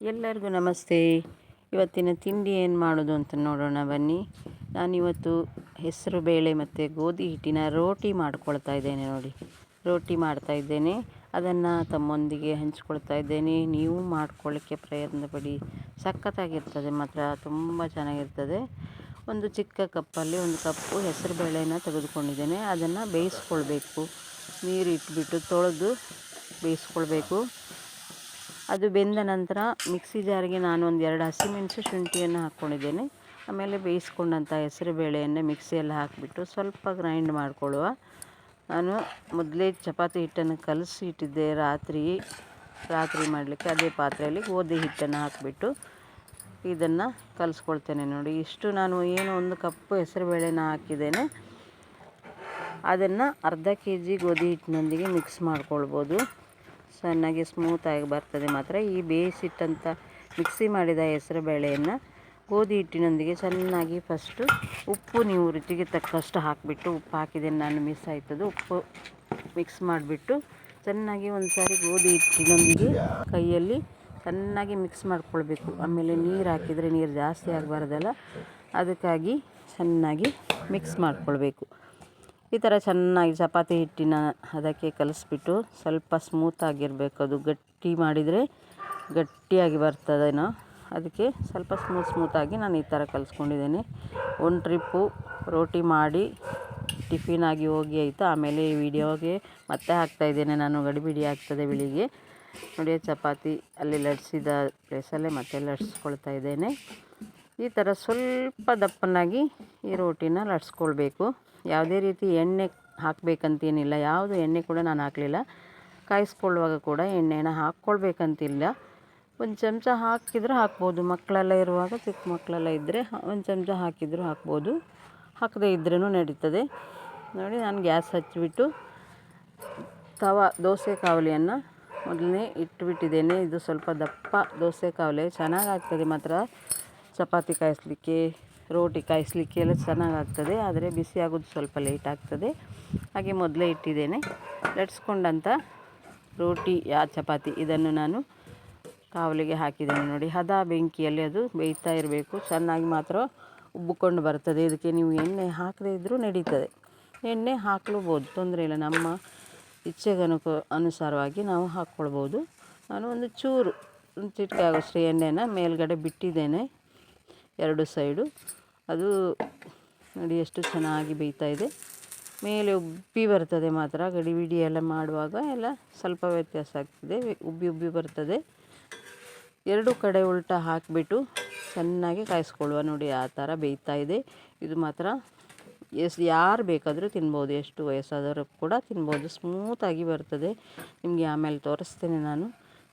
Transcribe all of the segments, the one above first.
ಎಲ್ಲರಿಗೂ ನಮಸ್ತೆ. ಇವತ್ತಿನ ತಿಂಡಿ ಏನು ಮಾಡೋದು ಅಂತ ನೋಡೋಣ ಬನ್ನಿ. ನಾನಿವತ್ತು ಹೆಸರು ಬೇಳೆ ಮತ್ತು ಗೋಧಿ ಹಿಟ್ಟಿನ ರೋಟಿ ಮಾಡ್ಕೊಳ್ತಾ ಇದ್ದೇನೆ. ನೋಡಿ, ರೋಟಿ ಮಾಡ್ತಾ ಇದ್ದೇನೆ. ಅದನ್ನು ತಮ್ಮೊಂದಿಗೆ ಹಂಚ್ಕೊಳ್ತಾ ಇದ್ದೇನೆ. ನೀವು ಮಾಡ್ಕೊಳ್ಳಿಕ್ಕೆ ಪ್ರಯತ್ನ ಪಡಿ. ಸಖತ್ತಾಗಿರ್ತದೆ, ಮಾತ್ರ ತುಂಬ ಚೆನ್ನಾಗಿರ್ತದೆ. ಒಂದು ಚಿಕ್ಕ ಕಪ್ಪಲ್ಲಿ 1 ಕಪ್ಪು ಹೆಸರು ಬೇಳೆನ ತೆಗೆದುಕೊಂಡಿದ್ದೇನೆ. ಅದನ್ನು ಬೇಯಿಸ್ಕೊಳ್ಬೇಕು. ನೀರು ಇಟ್ಬಿಟ್ಟು ತೊಳೆದು ಬೇಯಿಸ್ಕೊಳ್ಬೇಕು. ಅದು ಬೆಂದ ನಂತರ ಮಿಕ್ಸಿ ಜಾರಿಗೆ ನಾನು ಒಂದು 2 ಹಸಿಮೆಣಸು ಶುಂಠಿಯನ್ನು ಹಾಕ್ಕೊಂಡಿದ್ದೇನೆ. ಆಮೇಲೆ ಬೇಯಿಸ್ಕೊಂಡಂಥ ಹೆಸರು ಬೇಳೆಯನ್ನು ಮಿಕ್ಸಿಯಲ್ಲಿ ಹಾಕಿಬಿಟ್ಟು ಸ್ವಲ್ಪ ಗ್ರೈಂಡ್ ಮಾಡಿಕೊಳ್ಳುವ. ನಾನು ಮೊದಲೇ ಚಪಾತಿ ಹಿಟ್ಟನ್ನು ಕಲಸಿ ಇಟ್ಟಿದ್ದೆ ರಾತ್ರಿ ಮಾಡಲಿಕ್ಕೆ. ಅದೇ ಪಾತ್ರೆಯಲ್ಲಿ ಗೋಧಿ ಹಿಟ್ಟನ್ನು ಹಾಕಿಬಿಟ್ಟು ಇದನ್ನು ಕಲಿಸ್ಕೊಳ್ತೇನೆ. ನೋಡಿ, ಇಷ್ಟು ನಾನು 1 ಕಪ್ಪು ಹೆಸರು ಬೇಳೆನ ಹಾಕಿದ್ದೇನೆ. ಅದನ್ನು ಅರ್ಧ kg ಗೋಧಿ ಹಿಟ್ಟಿನೊಂದಿಗೆ ಮಿಕ್ಸ್ ಮಾಡ್ಕೊಳ್ಬೋದು. ಚೆನ್ನಾಗಿ ಸ್ಮೂತಾಗಿ ಬರ್ತದೆ. ಮಾತ್ರ ಈ ಬೇಯಿಸಿಟ್ಟಂಥ ಮಿಕ್ಸಿ ಮಾಡಿದ ಹೆಸರು ಬೇಳೆಯನ್ನು ಗೋಧಿ ಹಿಟ್ಟಿನೊಂದಿಗೆ ಚೆನ್ನಾಗಿ ಫಸ್ಟು ಉಪ್ಪು ನೀವು ರುಚಿಗೆ ತಕ್ಕಷ್ಟು ಹಾಕಿಬಿಟ್ಟು, ಉಪ್ಪು ಹಾಕಿದ್ದೇನೆ ನಾನು, ಮಿಸ್ ಆಯ್ತದು. ಉಪ್ಪು ಮಿಕ್ಸ್ ಮಾಡಿಬಿಟ್ಟು ಚೆನ್ನಾಗಿ ಒಂದು ಸಾರಿ ಗೋಧಿ ಹಿಟ್ಟಿನೊಂದಿಗೆ ಕೈಯಲ್ಲಿ ಚೆನ್ನಾಗಿ ಮಿಕ್ಸ್ ಮಾಡ್ಕೊಳ್ಬೇಕು. ಆಮೇಲೆ ನೀರು ಹಾಕಿದರೆ ನೀರು ಜಾಸ್ತಿ ಆಗಬಾರ್ದಲ್ಲ, ಅದಕ್ಕಾಗಿ ಚೆನ್ನಾಗಿ ಮಿಕ್ಸ್ ಮಾಡ್ಕೊಳ್ಬೇಕು. ಈ ಥರ ಚೆನ್ನಾಗಿ ಚಪಾತಿ ಹಿಟ್ಟಿನ ಅದಕ್ಕೆ ಕಲಿಸ್ಬಿಟ್ಟು ಸ್ವಲ್ಪ ಸ್ಮೂತಾಗಿರಬೇಕು. ಅದು ಗಟ್ಟಿ ಮಾಡಿದರೆ ಗಟ್ಟಿಯಾಗಿ ಬರ್ತದೇನೋ, ಅದಕ್ಕೆ ಸ್ವಲ್ಪ ಸ್ಮೂತಾಗಿ ನಾನು ಈ ಥರ ಕಲಿಸ್ಕೊಂಡಿದ್ದೇನೆ. 1 ಟ್ರಿಪ್ಪು ರೋಟಿ ಮಾಡಿ ಟಿಫಿನ್ ಆಗಿ ಹೋಗಿ ಆಯಿತು. ಆಮೇಲೆ ಈ ವಿಡಿಯೋಗೆ ಮತ್ತೆ ಹಾಕ್ತಾಯಿದ್ದೇನೆ ನಾನು, ಗಡಿಬಿಡಿ ಆಗ್ತದೆ ಬೆಳಿಗ್ಗೆ. ನೋಡಿ, ಚಪಾತಿ ಅಲ್ಲಿ ಲಟ್ಸಿದ ಪ್ಲೇಸಲ್ಲೇ ಮತ್ತೆ ಲಟ್ಸ್ಕೊಳ್ತಾ ಇದ್ದೇನೆ. ಈ ಥರ ಸ್ವಲ್ಪ ದಪ್ಪನಾಗಿ ಈ ರೋಟಿನ ಲಟ್ಸ್ಕೊಳ್ಬೇಕು. ಯಾವುದೇ ರೀತಿ ಎಣ್ಣೆ ಹಾಕಬೇಕಂತೇನಿಲ್ಲ. ಯಾವುದು ಎಣ್ಣೆ ಕೂಡ ನಾನು ಹಾಕಲಿಲ್ಲ. ಕಾಯಿಸ್ಕೊಳ್ಳುವಾಗ ಕೂಡ ಎಣ್ಣೆನ ಹಾಕ್ಕೊಳ್ಬೇಕಂತಿಲ್ಲ. 1 ಚಮಚ ಹಾಕಿದರೂ ಹಾಕ್ಬೋದು. ಮಕ್ಕಳೆಲ್ಲ ಇರುವಾಗ, ಚಿಕ್ಕ ಮಕ್ಕಳೆಲ್ಲ ಇದ್ದರೆ 1 ಚಮಚ ಹಾಕಿದರೂ ಹಾಕ್ಬೋದು, ಹಾಕದೇ ಇದ್ರೂ ನಡೀತದೆ. ನೋಡಿ, ನಾನು ಗ್ಯಾಸ್ ಹಚ್ಚಿಬಿಟ್ಟು ದೋಸೆ ಕಾವಲಿಯನ್ನು ಮೊದಲನೇ ಇಟ್ಟುಬಿಟ್ಟಿದ್ದೇನೆ. ಇದು ಸ್ವಲ್ಪ ದಪ್ಪ ದೋಸೆ ಕಾವಲಿ ಚೆನ್ನಾಗಾಗ್ತದೆ. ಮಾತ್ರ ಚಪಾತಿ ಕಾಯಿಸಲಿಕ್ಕೆ, ರೋಟಿ ಕಾಯಿಸಲಿಕ್ಕೆ ಎಲ್ಲ ಚೆನ್ನಾಗಾಗ್ತದೆ. ಆದರೆ ಬಿಸಿ ಆಗೋದು ಸ್ವಲ್ಪ ಲೇಟ್ ಆಗ್ತದೆ. ಹಾಗೆ ಮೊದಲೇ ಇಟ್ಟಿದ್ದೇನೆ. ಲಟ್ಸ್ಕೊಂಡಂಥ ರೋಟಿ ಚಪಾತಿ ಇದನ್ನು ನಾನು ಕಾವಲಿಗೆ ಹಾಕಿದ್ದೇನೆ. ನೋಡಿ, ಬೆಂಕಿಯಲ್ಲಿ ಅದು ಬೇಯ್ತಾ ಇರಬೇಕು. ಚೆನ್ನಾಗಿ ಮಾತ್ರ ಉಬ್ಬಿಕೊಂಡು ಬರ್ತದೆ. ಇದಕ್ಕೆ ನೀವು ಎಣ್ಣೆ ಹಾಕದೇ ಇದ್ದರೂ ನಡೀತದೆ. ಎಣ್ಣೆ ಹಾಕ್ಲೂಬೋದು, ತೊಂದರೆ ಇಲ್ಲ. ನಮ್ಮ ಇಚ್ಛೆಗೆ ಅನುಸಾರವಾಗಿ ನಾವು ಹಾಕ್ಕೊಳ್ಬೋದು. ನಾನು ಒಂದು ಚಿಟಿಕೆ ಆಗೋಷ್ಟು ಎಣ್ಣೆನ ಮೇಲ್ಗಡೆ ಬಿಟ್ಟಿದ್ದೇನೆ 2 ಸೈಡು. ಅದು ನೋಡಿ ಎಷ್ಟು ಚೆನ್ನಾಗಿ ಬೇಯ್ತಾ ಇದೆ. ಮೇಲೆ ಉಬ್ಬಿ ಬರ್ತದೆ. ಮಾತ್ರ ಗಡಿಬಿಡಿ ಎಲ್ಲ ಮಾಡುವಾಗ ಎಲ್ಲ ಸ್ವಲ್ಪ ವ್ಯತ್ಯಾಸ ಆಗ್ತದೆ, ಉಬ್ಬಿ ಬರ್ತದೆ. 2 ಕಡೆ ಉಲ್ಟಾ ಹಾಕಿಬಿಟ್ಟು ಚೆನ್ನಾಗಿ ಕಾಯಿಸ್ಕೊಳ್ಳುವ. ನೋಡಿ, ಆ ಥರ ಬೇಯ್ತಾ ಇದೆ. ಇದು ಮಾತ್ರ ಯಾರು ಬೇಕಾದರೂ ತಿನ್ಬೋದು, ಎಷ್ಟು ವಯಸ್ಸಾದರೂ ಕೂಡ ತಿನ್ಬೋದು. ಸ್ಮೂತಾಗಿ ಬರ್ತದೆ. ನಿಮಗೆ ಆಮೇಲೆ ತೋರಿಸ್ತೇನೆ ನಾನು.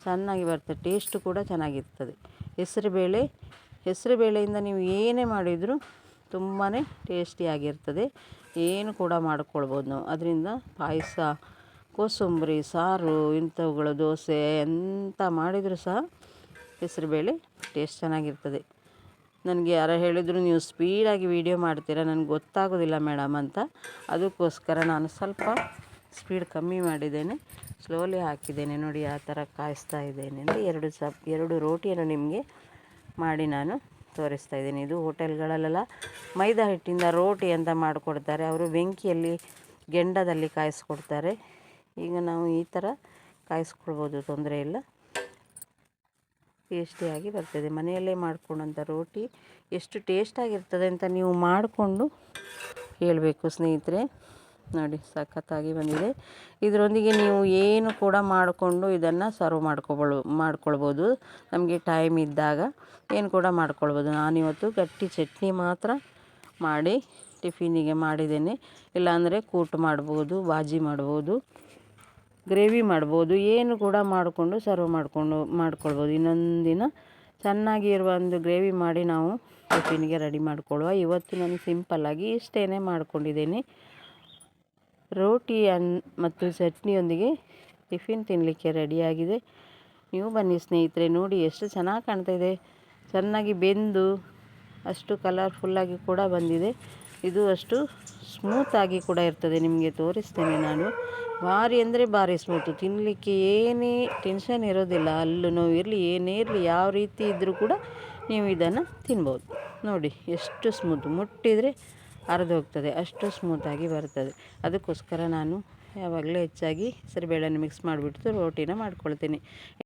ಚೆನ್ನಾಗಿ ಬರ್ತದೆ, ಟೇಸ್ಟು ಕೂಡ ಚೆನ್ನಾಗಿರ್ತದೆ. ಹೆಸರು ಬೇಳೆಯಿಂದ ನೀವು ಏನೇ ಮಾಡಿದರೂ ತುಂಬಾ ಟೇಸ್ಟಿಯಾಗಿರ್ತದೆ. ಏನು ಕೂಡ ಮಾಡ್ಕೊಳ್ಬೋದು ನಾವು ಅದರಿಂದ. ಪಾಯಸ, ಕೋಸಂಬರಿ, ಸಾರು, ಇಂಥವುಗಳು, ದೋಸೆ ಎಂತ ಮಾಡಿದರೂ ಸಹ ಹೆಸರುಬೇಳೆ ಟೇಸ್ಟ್ ಚೆನ್ನಾಗಿರ್ತದೆ. ನನಗೆ ಯಾರೋ ಹೇಳಿದರು, ನೀವು ಸ್ಪೀಡಾಗಿ ವೀಡಿಯೋ ಮಾಡ್ತೀರಾ, ನನಗೆ ಗೊತ್ತಾಗೋದಿಲ್ಲ ಮೇಡಮ್ ಅಂತ. ಅದಕ್ಕೋಸ್ಕರ ನಾನು ಸ್ವಲ್ಪ ಸ್ಪೀಡ್ ಕಮ್ಮಿ ಮಾಡಿದ್ದೇನೆ, ಸ್ಲೋಲಿ ಹಾಕಿದ್ದೇನೆ. ನೋಡಿ, ಆ ಥರ ಕಾಯಿಸ್ತಾ ಇದ್ದೇನೆ. ಅಂದರೆ 2 ರೋಟಿಯನ್ನು ನಿಮಗೆ ಮಾಡಿ ನಾನು ತೋರಿಸ್ತಾ ಇದ್ದೀನಿ. ಇದು ಹೋಟೆಲ್ಗಳಲ್ಲೆಲ್ಲ ಮೈದಾ ಹಿಟ್ಟಿಂದ ರೋಟಿ ಅಂತ ಮಾಡಿಕೊಡ್ತಾರೆ. ಅವರು ಬೆಂಕಿಯಲ್ಲಿ ಗೆಂಡದಲ್ಲಿ ಕಾಯಿಸ್ಕೊಡ್ತಾರೆ. ಈಗ ನಾವು ಈ ಥರ ಕಾಯಿಸ್ಕೊಳ್ಬೋದು, ತೊಂದರೆ ಇಲ್ಲ. ಟೇಸ್ಟಿಯಾಗಿ ಬರ್ತದೆ. ಮನೆಯಲ್ಲೇ ಮಾಡ್ಕೊಂಡಂಥ ರೋಟಿ ಎಷ್ಟು ಟೇಸ್ಟಾಗಿರ್ತದೆ ಅಂತ ನೀವು ಮಾಡಿಕೊಂಡು ಹೇಳಬೇಕು ಸ್ನೇಹಿತರೆ. ನೋಡಿ, ಸಖತ್ತಾಗಿ ಬಂದಿದೆ. ಇದರೊಂದಿಗೆ ನೀವು ಏನು ಕೂಡ ಮಾಡಿಕೊಂಡು ಇದನ್ನು ಸರ್ವ್ ಮಾಡ್ಕೊಳ್ಬೋದು. ನಮಗೆ ಟೈಮ್ ಇದ್ದಾಗ ಏನು ಕೂಡ ಮಾಡ್ಕೊಳ್ಬೋದು. ನಾನಿವತ್ತು ಗಟ್ಟಿ ಚಟ್ನಿ ಮಾತ್ರ ಮಾಡಿ ಟಿಫಿನಿಗೆ ಮಾಡಿದ್ದೇನೆ. ಇಲ್ಲಾಂದರೆ ಕೂಟು ಮಾಡ್ಬೋದು, ಬಾಜಿ ಮಾಡ್ಬೋದು, ಗ್ರೇವಿ ಮಾಡ್ಬೋದು, ಏನು ಕೂಡ ಮಾಡಿಕೊಂಡು ಸರ್ವ್ ಮಾಡ್ಕೊಳ್ಬೋದು. ಇನ್ನೊಂದು ದಿನ ಚೆನ್ನಾಗಿ ಇರುವ ಒಂದು ಗ್ರೇವಿ ಮಾಡಿ ನಾವು ಟಿಫಿನಿಗೆ ರೆಡಿ ಮಾಡಿಕೊಳ್ಳುವ. ಇವತ್ತು ನಾನು ಸಿಂಪಲ್ಲಾಗಿ ಇಷ್ಟೇ ಮಾಡ್ಕೊಂಡಿದ್ದೇನೆ. ರೋಟಿ ಮತ್ತು ಚಟ್ನಿಯೊಂದಿಗೆ ಟಿಫಿನ್ ತಿನ್ನಲಿಕ್ಕೆ ರೆಡಿಯಾಗಿದೆ. ನೀವು ಬನ್ನಿ ಸ್ನೇಹಿತರೆ. ನೋಡಿ, ಎಷ್ಟು ಚೆನ್ನಾಗಿ ಕಾಣ್ತಾಯಿದೆ. ಚೆನ್ನಾಗಿ ಬೆಂದು ಅಷ್ಟು ಕಲರ್ಫುಲ್ಲಾಗಿ ಕೂಡ ಬಂದಿದೆ. ಇದು ಅಷ್ಟು ಸ್ಮೂತಾಗಿ ಕೂಡ ಇರ್ತದೆ. ನಿಮಗೆ ತೋರಿಸ್ತೇನೆ ನಾನು. ಭಾರಿ ಅಂದರೆ ಭಾರಿ ಸ್ಮೂತು, ತಿನ್ನಲಿಕ್ಕೆ ಏನೇ ಟೆನ್ಷನ್ ಇರೋದಿಲ್ಲ. ಹಲ್ಲು ನೋವು ಇರಲಿ ಏನೇ ಇರಲಿ, ಯಾವ ರೀತಿ ಇದ್ದರೂ ಕೂಡ ನೀವು ಇದನ್ನು ತಿನ್ಬೋದು. ನೋಡಿ ಎಷ್ಟು ಸ್ಮೂತು, ಮುಟ್ಟಿದರೆ ಅರ್ದು ಹೋಗ್ತದೆ, ಅಷ್ಟು ಸ್ಮೂತಾಗಿ ಬರ್ತದೆ. ಅದಕ್ಕೋಸ್ಕರ ನಾನು ಯಾವಾಗಲೂ ಹೆಚ್ಚಾಗಿ ಹೆಸರುಬೇಳೆನ ಮಿಕ್ಸ್ ಮಾಡಿಬಿಟ್ಟು ರೋಟಿನ ಮಾಡ್ಕೊಳ್ತೀನಿ.